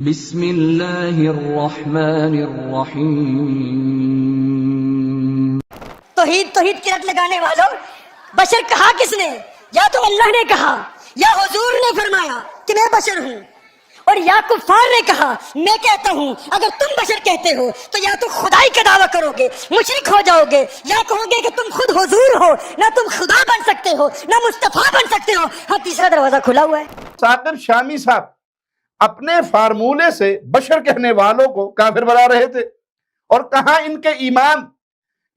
بسم اللہ الرحمن الرحیم۔ توحید توحید کی رٹ لگانے والوں، بشر کہا کس نے؟ یا تو اللہ نے کہا یا حضور نے فرمایا کہ میں بشر ہوں، اور یا کفار نے کہا میں کہتا ہوں۔ اگر تم بشر کہتے ہو تو یا تو خدائی کا دعویٰ کرو گے، مشرک ہو جاؤ گے، یا کہو گے کہ تم خود حضور ہو، نہ تم خدا بن سکتے ہو نہ مصطفیٰ بن سکتے ہو۔ ہاں، تیسرا دروازہ کھلا ہوا ہے۔ ثاقب شامی صاحب اپنے فارمولے سے بشر کہنے والوں کو کافر بنا رہے تھے، اور کہاں ان کے امام،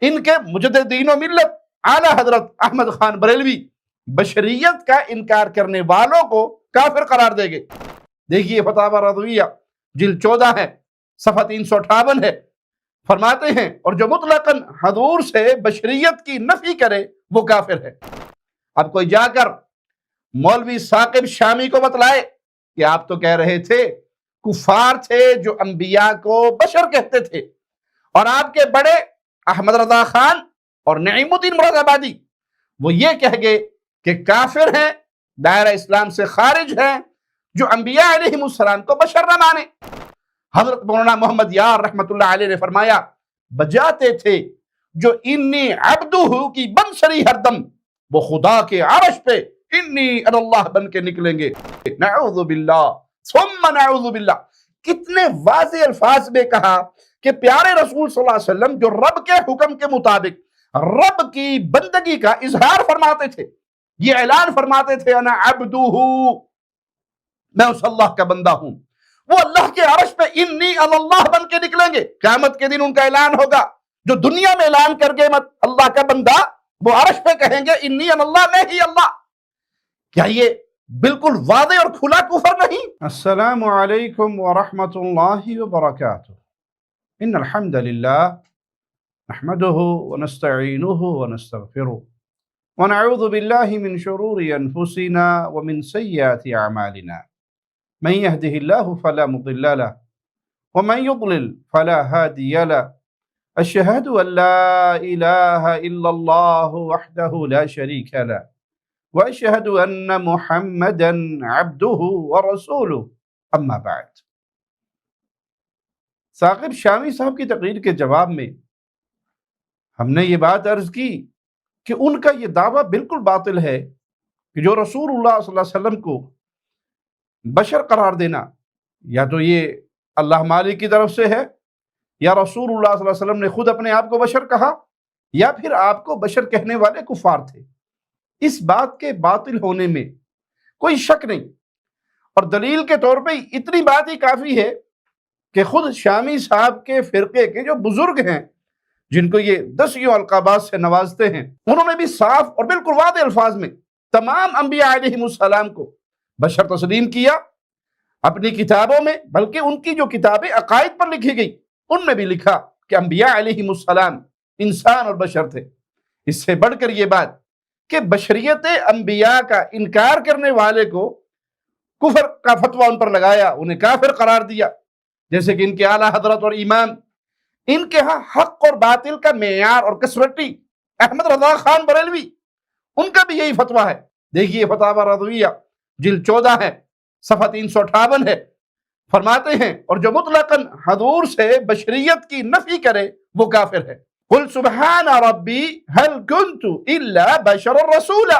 ان کے مجددین و ملت اعلیٰ حضرت احمد خان بریلوی بشریت کا انکار کرنے والوں کو کافر قرار دے گئے۔ دیکھیے فتاوی رضویہ جلد 14 ہے، صفحہ 358 ہے۔ فرماتے ہیں اور جو مطلقاً حضور سے بشریت کی نفی کرے وہ کافر ہے۔ اب کوئی جا کر مولوی ثاقب شامی کو بتلائے کہ آپ تو کہہ رہے تھے کفار تھے جو انبیاء کو بشر کہتے تھے، اور آپ کے بڑے احمد رضا خان اور نعیم الدین مراد آبادی وہ یہ کہہ گئے کہ کافر ہیں، دائرہ اسلام سے خارج ہیں، جو انبیاء علیہ السلام کو بشر نہ مانے۔ حضرت مولانا محمد یار رحمت اللہ علیہ نے فرمایا بجاتے تھے جو انی عبدہ کی بنسری ہر دم، وہ خدا کے عرش پہ انی اللہ بن کے نکلیں گے۔ نعوذ باللہ ثم نعوذ باللہ، کتنے واضح الفاظ میں کہا کہ پیارے رسول صلی اللہ علیہ وسلم جو رب کے حکم کے مطابق رب کی بندگی کا اظہار فرماتے تھے، یہ اعلان فرماتے تھے انا عبدہ، میں اس اللہ کا بندہ ہوں، وہ اللہ کے عرش پہ انی اللہ بن کے نکلیں گے۔ قیامت کے دن ان کا اعلان ہوگا، جو دنیا میں اعلان کر گئے مت اللہ کا بندہ، وہ عرش پہ کہیں گے انی اللہ، میں ہی اللہ۔ کیا یہ بالکل واضح اور کھلا کفر نہیں؟ السلام علیکم ورحمۃ اللہ وبرکاتہ۔ ان الحمد للہ نحمده ونستعینه ونستغفره ونعوذ باللہ من شرور انفسنا ومن سیئات اعمالنا، من يهده الله فلا مضل له ومن يضلل فلا هادي له، اشهد ان لا اله الا الله وحده لا شريك له واشهد ان محمدا عبده ورسوله، اما بعد۔ ثاقب شامی صاحب کی تقریر کے جواب میں ہم نے یہ بات عرض کی کہ ان کا یہ دعویٰ بالکل باطل ہے کہ جو رسول اللہ صلی اللہ علیہ وسلم کو بشر قرار دینا، یا تو یہ اللہ مالک کی طرف سے ہے، یا رسول اللہ صلی اللہ علیہ وسلم نے خود اپنے آپ کو بشر کہا، یا پھر آپ کو بشر کہنے والے کفار تھے۔ اس بات کے باطل ہونے میں کوئی شک نہیں، اور دلیل کے طور پہ اتنی بات ہی کافی ہے کہ خود شامی صاحب کے فرقے کے جو بزرگ ہیں، جن کو یہ 10 القابات سے نوازتے ہیں، انہوں نے بھی صاف اور بالکل واضح الفاظ میں تمام انبیاء علیہ السلام کو بشر تسلیم کیا اپنی کتابوں میں، بلکہ ان کی جو کتابیں عقائد پر لکھی گئی ان میں بھی لکھا کہ انبیاء علیہ السلام انسان اور بشر تھے۔ اس سے بڑھ کر یہ بات کہ بشریت انبیاء کا انکار کرنے والے کو کفر کا فتویٰ ان پر لگایا، انہیں کافر قرار دیا، جیسے کہ ان کے اعلیٰ حضرت اور امام، ان کے ہاں حق اور باطل کا معیار اور کسوٹی احمد رضا خان بریلوی، ان کا بھی یہی فتویٰ ہے۔ دیکھیے فتاوی رضویہ جلد 14 ہے، صفحہ 358 ہے۔ فرماتے ہیں اور جو مطلقاً حضور سے بشریت کی نفی کرے وہ کافر ہے۔ قل سبحان ربی هل كنت الا بشر الرسول،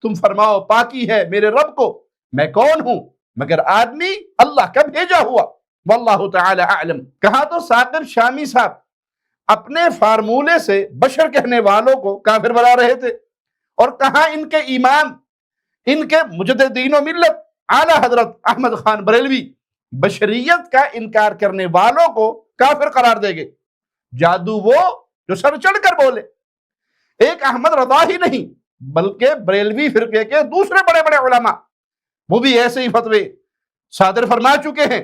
تم فرماؤ پاکی ہے میرے رب کو، میں کون ہوں مگر آدمی اللہ کا بھیجا ہوا، واللہ تعالی اعلم۔ کہاں تو ثاقب شامی صاحب اپنے فارمولے سے بشر کہنے والوں کو کافر بنا رہے تھے، اور کہاں ان کے امام، ان کے مجددین و ملت اعلیٰ حضرت احمد خان بریلوی بشریت کا انکار کرنے والوں کو کافر قرار دے گئے۔ جادو وہ جو سر چڑھ کر بولے۔ ایک احمد رضا ہی نہیں بلکہ بریلوی فرقے کے دوسرے بڑے بڑے علماء وہ بھی ایسے ہی فتوے صادر فرما چکے ہیں،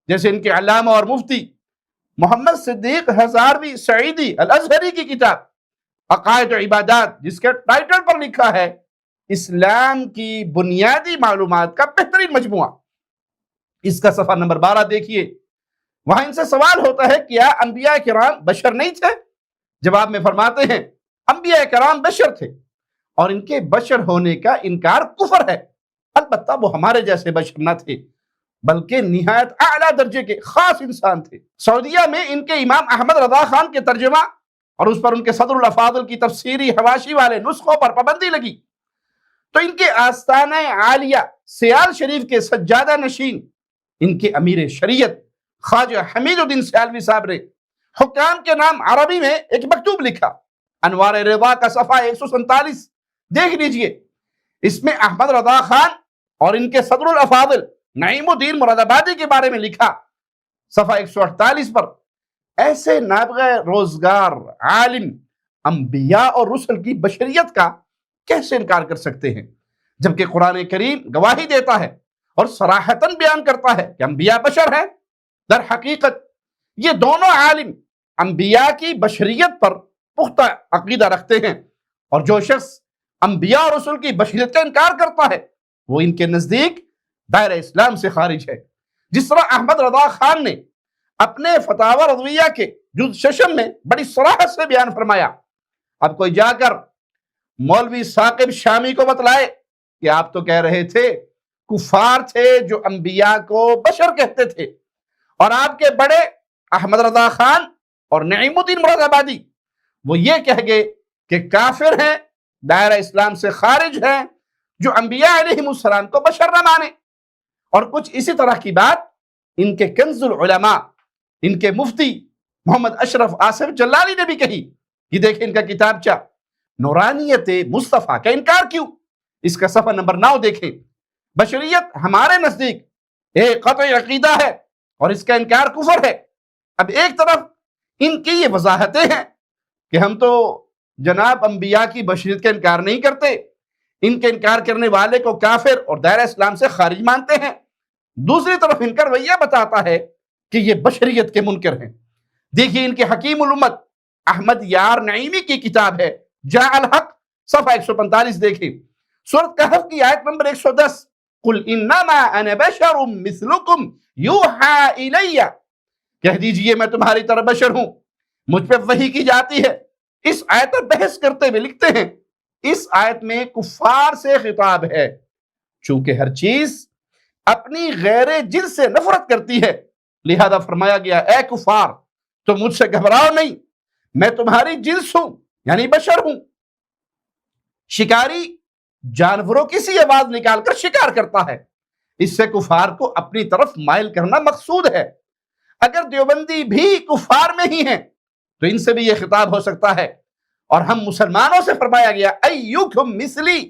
جیسے ان کے علامہ اور مفتی محمد صدیق ہزاروی سعیدی الازہری کی کتاب عقائد و عبادات، جس کے ٹائٹل پر لکھا ہے اسلام کی بنیادی معلومات کا بہترین مجموعہ۔ اس کا صفحہ نمبر 12 دیکھیے، وہاں ان سے سوال ہوتا ہے کیا انبیاء کرام بشر نہیں تھے؟ جواب میں فرماتے ہیں انبیاء کرام بشر تھے، اور ان کے بشر ہونے کا انکار کفر ہے، البتہ وہ ہمارے جیسے بشر نہ تھے، بلکہ نہایت اعلیٰ درجے کے خاص انسان تھے۔ سعودیہ میں ان کے امام احمد رضا خان کے ترجمہ اور اس پر ان کے صدر الافاضل کی تفسیری حواشی والے نسخوں پر پابندی لگی تو ان کے آستانہ عالیہ سیال شریف کے سجادہ نشین ان کے امیر شریعت خواجہ حمید الدین سیالوی صاحب نے حکام کے نام عربی میں ایک مکتوب لکھا، انوار رضا کا صفحہ 147 دیکھ لیجئے۔ اس میں احمد رضا خان اور ان کے صدر الافاضل نعیم الدین مراد آبادی کے بارے میں لکھا، صفحہ 148 پر، ایسے نابغہ روزگار عالم انبیاء اور رسل کی بشریت کا کیسے انکار کر سکتے ہیں، جبکہ قرآن کریم گواہی دیتا ہے اور صراحتاً بیان کرتا ہے کہ انبیاء بشر ہیں۔ در حقیقت یہ دونوں عالم انبیاء کی بشریت پر پختہ عقیدہ رکھتے ہیں، اور جو شخص انبیاء اور رسل کی بشریت کا انکار کرتا ہے وہ ان کے نزدیک دائرہ اسلام سے خارج ہے۔ جس طرح احمد رضا خان نے اپنے فتاوی رضویہ کے جز ششم میں بڑی صراحت سے بیان فرمایا، اب کوئی جا کر مولوی ثاقب شامی کو بتلائے کہ آپ تو کہہ رہے تھے کفار تھے جو انبیاء کو بشر کہتے تھے، اور آپ کے بڑے احمد رضا خان اور نعیم الدین مراد آبادی وہ یہ کہہ گئے کہ کافر ہیں، دائرہ اسلام سے خارج ہیں، جو انبیاء علیہ السلام کو بشر نہ مانے۔ اور کچھ اسی طرح کی بات ان کے کنز العلماء، ان کے مفتی محمد اشرف آصف جلالی نے بھی کہی۔ یہ دیکھیں ان کا کتابچہ نورانیت مصطفیٰ کا انکار کیوں، اس کا صفحہ نمبر 9 دیکھیں۔ بشریت ہمارے نزدیک ایک قطعی عقیدہ ہے اور اس کا انکار کفر ہے۔ اب ایک طرف ان کی یہ وضاحتیں ہیں کہ ہم تو جناب انبیاء کی بشریت کا انکار نہیں کرتے، ان کے انکار کرنے والے کو کافر اور دائرہ اسلام سے خارج مانتے ہیں، دوسری طرف ان کا رویہ بتاتا ہے کہ یہ بشریت کے منکر ہیں۔ دیکھیے ان کے حکیم الامت احمد یار نعیمی کی کتاب ہے جاء الحق، صفحہ 145 دیکھیں، سورۃ کہف کی آیت نمبر 110، قل انما انا بشر مثلکم یوحى الی، کہہ دیجئے میں تمہاری طرح بشر ہوں، مجھ پہ وحی کی جاتی ہے۔ اس آیت پر بحث کرتے ہوئے لکھتے ہیں اس آیت میں کفار سے خطاب ہے، چونکہ ہر چیز اپنی غیر جنس سے نفرت کرتی ہے، لہذا فرمایا گیا اے کفار تو مجھ سے گھبراؤ نہیں، میں تمہاری جنس ہوں، یعنی بشر ہوں۔ شکاری جانوروں کی سی آواز نکال کر شکار کرتا ہے، اس سے کفار کو اپنی طرف مائل کرنا مقصود ہے۔ اگر دیوبندی بھی کفار میں ہی ہیں تو ان سے بھی یہ خطاب ہو سکتا ہے، اور ہم مسلمانوں سے فرمایا گیا ایوکم مثلی،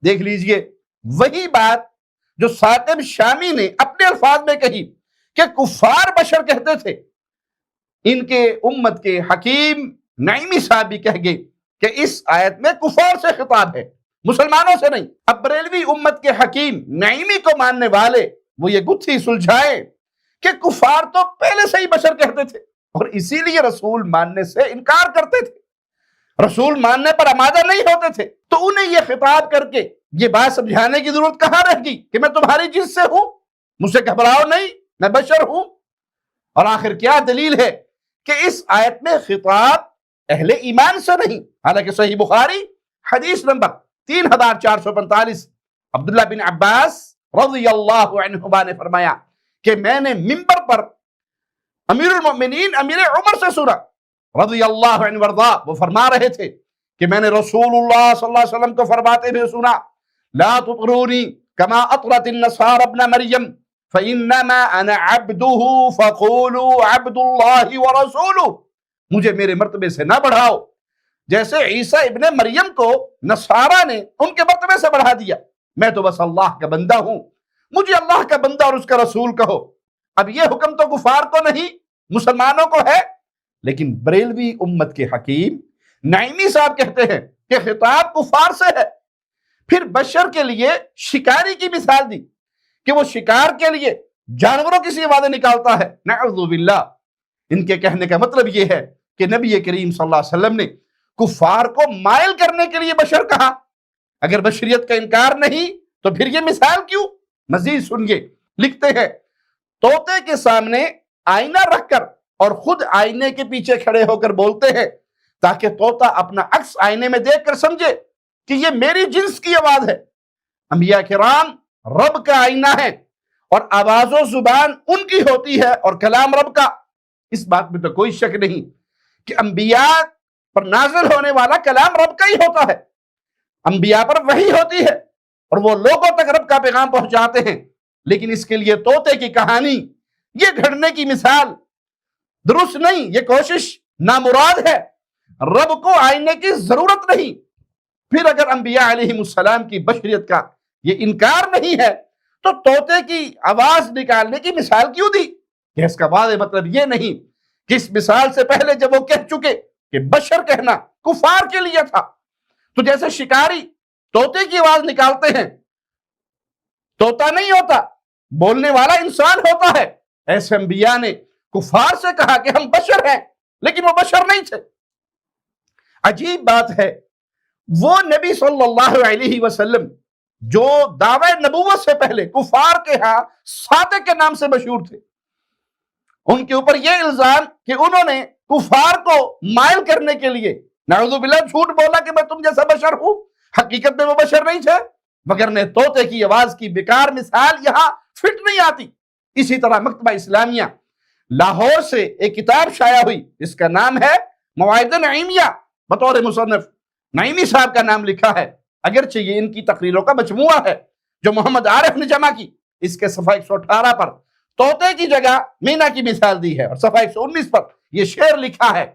دیکھ لیجئے وہی بات جو ثاقب شامی نے اپنے الفاظ میں کہی کہ کفار بشر کہتے تھے، ان کے امت کے حکیم نعیمی صاحب بھی کہہ گئے کہ اس آیت میں کفار سے خطاب ہے، مسلمانوں سے نہیں۔ اب بریلوی امت کے حکیم نعیمی کو ماننے والے وہ یہ گتھی سلجھائے کہ کفار تو پہلے سے ہی بشر کہتے تھے اور اسی لیے رسول ماننے سے انکار کرتے تھے، رسول ماننے پر آمادہ نہیں ہوتے تھے، تو انہیں یہ خطاب کر کے یہ بات سمجھانے کی ضرورت کہاں رہ گئی کہ میں تمہاری جنس سے ہوں، مجھ سے گھبراؤ نہیں، میں بشر ہوں۔ اور آخر کیا دلیل ہے کہ اس آیت میں خطاب اہل ایمان سے نہیں، حالانکہ صحیح بخاری حدیث نمبر 3445 عبداللہ بن عباس رضی اللہ عنہما نے فرمایا کہ میں نے منبر پر امیر المؤمنین امیر عمر سے سنا رضی اللہ عنہ وارضا، وہ فرما رہے تھے کہ میں نے رسول اللہ صلی اللہ علیہ وسلم کو فرماتے ہوئے سنا لا تطرونی کما اطرت النصارى ابن مریم فانما انا عبده فقولوا عبد اللہ ورسولہ، مجھے میرے مرتبے سے نہ بڑھاؤ جیسے عیسیٰ ابن مریم کو نصارہ نے ان کے مرتبے سے بڑھا دیا، میں تو بس اللہ کا بندہ ہوں، مجھے اللہ کا بندہ اور اس کا رسول کہو۔ اب یہ حکم تو کفار کو نہیں مسلمانوں کو ہے، لیکن بریلوی امت کے حکیم نعیمی صاحب کہتے ہیں کہ خطاب کفار سے ہے۔ پھر بشر کے لیے شکاری کی مثال دی کہ وہ شکار کے لیے جانوروں کی سی آوازیں نکالتا ہے، نعوذ باللہ۔ ان کے کہنے کا مطلب یہ ہے کہ نبی کریم صلی اللہ علیہ وسلم نے کفار کو مائل کرنے کے لیے بشر کہا، اگر بشریت کا انکار نہیں تو پھر یہ مثال کیوں؟ مزید سنیے، لکھتے ہیں طوطے کے سامنے آئینہ رکھ کر اور خود آئینے کے پیچھے کھڑے ہو کر بولتے ہیں تاکہ طوطا اپنا عکس آئینے میں دیکھ کر سمجھے کہ یہ میری جنس کی آواز ہے۔ انبیاء کرام رب کا آئینہ ہے اور آواز و زبان ان کی ہوتی ہے اور کلام رب کا. اس بات میں تو کوئی شک نہیں کہ انبیاء پر نازل ہونے والا کلام رب کا ہی ہوتا ہے. انبیاء پر وحی ہوتی ہے اور وہ لوگوں تک رب کا پیغام پہنچاتے ہیں. لیکن اس کے لیے طوطے کی کہانی، یہ گھڑنے کی مثال درست نہیں، یہ کوشش نامراد ہے. رب کو آئینے کی ضرورت نہیں. پھر اگر انبیاء علیہ السلام کی بشریت کا یہ انکار نہیں ہے تو طوطے کی آواز نکالنے کی مثال کیوں دی؟ کہ اس کا واضح مطلب یہ نہیں کہ اس مثال سے پہلے جب وہ کہہ چکے کہ بشر کہنا کفار کے لیے تھا، تو جیسے شکاری طوطے کی آواز نکالتے ہیں، طوطا نہیں ہوتا، بولنے والا انسان ہوتا ہے، ایسے انبیاء نے کفار سے کہا کہ ہم بشر ہیں، لیکن وہ بشر نہیں تھے. عجیب بات ہے، وہ نبی صلی اللہ علیہ وسلم جو دعوی نبوت سے پہلے کفار کے ہاں صادق کے نام سے مشہور تھے، ان کے اوپر یہ الزام کہ انہوں نے کفار کو مائل کرنے کے لیے نعوذ باللہ جھوٹ بولا کہ میں تم جیسا بشر ہوں، حقیقت میں وہ بشر نہیں تھے، مگر نے طوطے کی آواز کی بیکار مثال یہاں فٹ نہیں آتی. اسی طرح مکتبہ اسلامیہ لاہور سے ایک کتاب شائع ہوئی جس کا نام ہے مواعظ نعیمیہ، بطور مصنف نعیمی صاحب کا نام لکھا ہے، اگرچہ یہ ان کی تقریروں کا مجموعہ ہے جو محمد عارف نے جمع کی. اس کے صفحہ 118 پر طوطے کی جگہ مینا کی مثال دی ہے، اور صفحہ 119 پر یہ شعر لکھا ہے: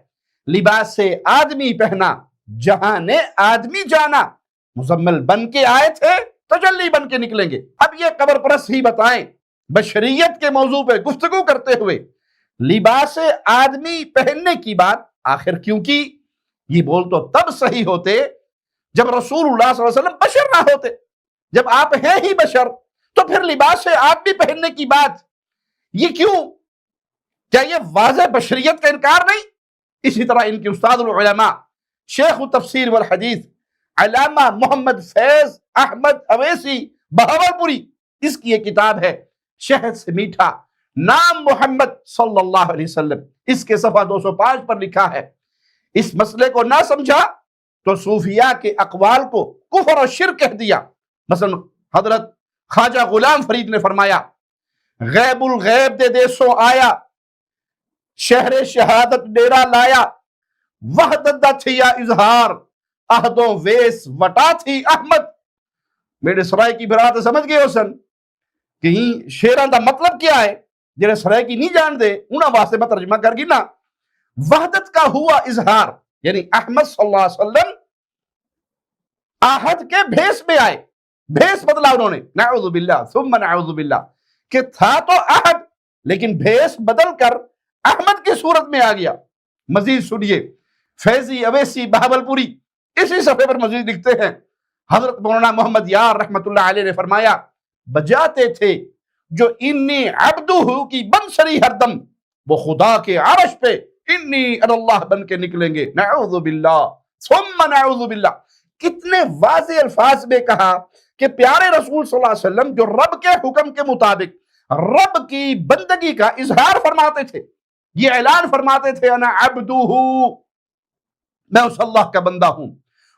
لباس سے آدمی پہنا جہاں نے آدمی جانا، مزمل بن کے آئے تھے تجلی بن کے نکلیں گے. اب یہ قبر پرست ہی بتائیں، بشریت کے موضوع پہ گفتگو کرتے ہوئے لباس آدمی پہننے کی بات آخر کیوں کی؟ یہ بول تو تب صحیح ہوتے جب رسول اللہ صلی اللہ علیہ وسلم بشر نہ ہوتے. جب آپ ہیں ہی بشر تو پھر لباس آدمی پہننے کی بات یہ کیوں؟ کیا یہ واضح بشریت کا انکار نہیں؟ اسی طرح ان کے استاد العلماء شیخ التفسیر والحدیث علامہ محمد فیض احمد اویسی بہاولپوری، اس کی ایک کتاب ہے شہد سے میٹھا نام محمد صلی اللہ علیہ وسلم، اس کے صفحہ 205 پر لکھا ہے: اس مسئلے کو نہ سمجھا تو صوفیاء کے اقوال کو کفر اور شرک کہہ دیا. مثلا حضرت خواجہ غلام فرید نے فرمایا: غیب الغیب دے دیسوں آیا، شہر شہادت ڈیرا لایا، وحدت دا تھیا اظہار، عہدوں ویس وٹا تھی احمد. میرے سرائے کی برات سمجھ گئے ہو سن کہ شیران دا مطلب کیا ہے؟ جنہیں سرائے کی نہیں جان دے انہاں واسطے میں ترجمہ کر گی نا. وحدت کا ہوا اظہار، یعنی احمد صلی اللہ علیہ وسلم آہد کے بھیس میں آئے، بھیس بدلا انہوں نے، نعوذ باللہ ثم نعوذ باللہ، کہ تھا تو احد لیکن بھیس بدل کر احمد کی صورت میں آ گیا. مزید سنیے، فیضی اویسی بہاولپوری اسی صفحے پر مزید لکھتے ہیں: حضرت مولانا محمد یار رحمت اللہ علیہ نے فرمایا: بجاتے تھے جو انی عبدہ کی بنسری ہر دم، وہ خدا کے عرش پہ انی اللہ بن کے نکلیں گے. نعوذ باللہ ثم نعوذ باللہ. کتنے واضح الفاظ میں کہا کہ پیارے رسول صلی اللہ علیہ وسلم جو رب کے حکم کے مطابق رب کی بندگی کا اظہار فرماتے تھے، یہ اعلان فرماتے تھے: انا عبدہ، میں اس اللہ کا بندہ ہوں.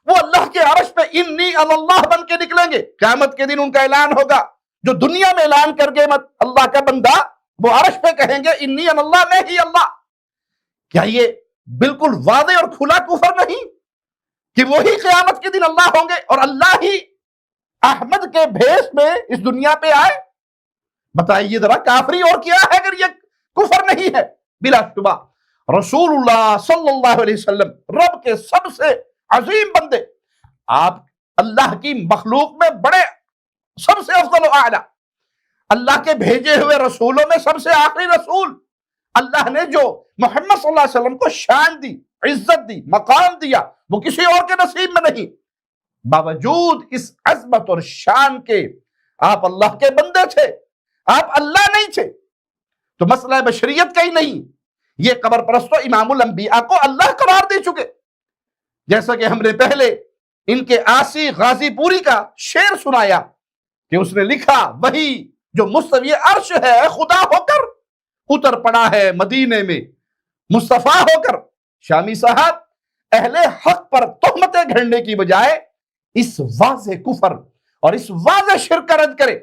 وہ اللہ کے عرش پہ انی اللہ بن کے نکلیں گے. قیامت کے دن ان کا اعلان ہوگا. جو دنیا میں اعلان کر کے مت اللہ کا بندہ، وہ عرش پہ کہیں گے انی اللہ، میں ہی اللہ. کیا یہ بالکل واضح اور کھلا کفر نہیں کہ وہی قیامت کے دن اللہ ہوں گے اور اللہ ہی احمد کے بھیس میں اس دنیا پہ آئے؟ بتائیے ذرا کافری اور کیا ہے اگر یہ کفر نہیں ہے؟ بلا شبہ رسول اللہ صلی اللہ علیہ وسلم رب کے سب سے عظیم بندے، آپ اللہ کی مخلوق میں بڑے، سب سے افضل و اعلیٰ، اللہ کے بھیجے ہوئے رسولوں میں سب سے آخری رسول. اللہ نے جو محمد صلی اللہ علیہ وسلم کو شان دی، عزت دی، مقام دیا، وہ کسی اور کے نصیب میں نہیں. باوجود اس عظمت اور شان کے آپ اللہ کے بندے تھے، آپ اللہ نہیں تھے. تو مسئلہ بشریت کا ہی نہیں، یہ قبر پرستوں امام الانبیاء کو اللہ قرار دے چکے. جیسا کہ ہم نے پہلے ان کے آسی غازی پوری کا شعر سنایا کہ اس نے لکھا: وہی جو مستوی عرش ہے خدا ہو کر اتر پڑا ہے مدینے میں مصطفیٰ ہو کر. شامی صاحب اہل حق پر تہمتیں گھڑنے کی بجائے اس واضح کفر اور اس واضح شرک کا رد کرے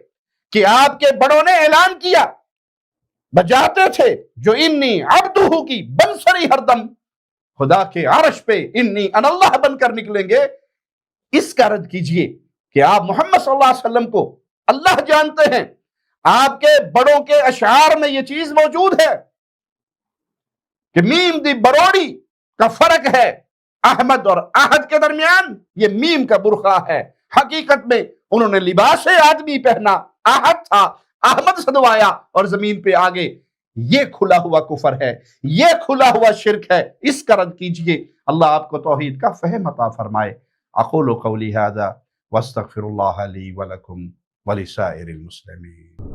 کہ آپ کے بڑوں نے اعلان کیا، بجاتے تھے جو انی عبدہ کی بنسری ہر دم، خدا کے عرش پہ انی ان اللہ بن کر نکلیں گے، اس کا رد کیجئے کہ آپ محمد صلی اللہ علیہ وسلم کو اللہ جانتے ہیں۔ آپ کے بڑوں کے اشعار میں یہ چیز موجود ہے کہ میم دی بروڑی کا فرق ہے احمد اور احد کے درمیان، یہ میم کا برقع ہے، حقیقت میں انہوں نے لباس آدمی پہنا، احد تھا، احمد سدوایا اور زمین پہ آگے، یہ کھلا ہوا کفر ہے، یہ کھلا ہوا شرک ہے، اس کا رد کیجئے۔ اللہ آپ کو توحید کا فہم عطا فرمائے۔ اقول قولی ھذا واستغفر اللہ لی ولکم ولسائر المسلمین۔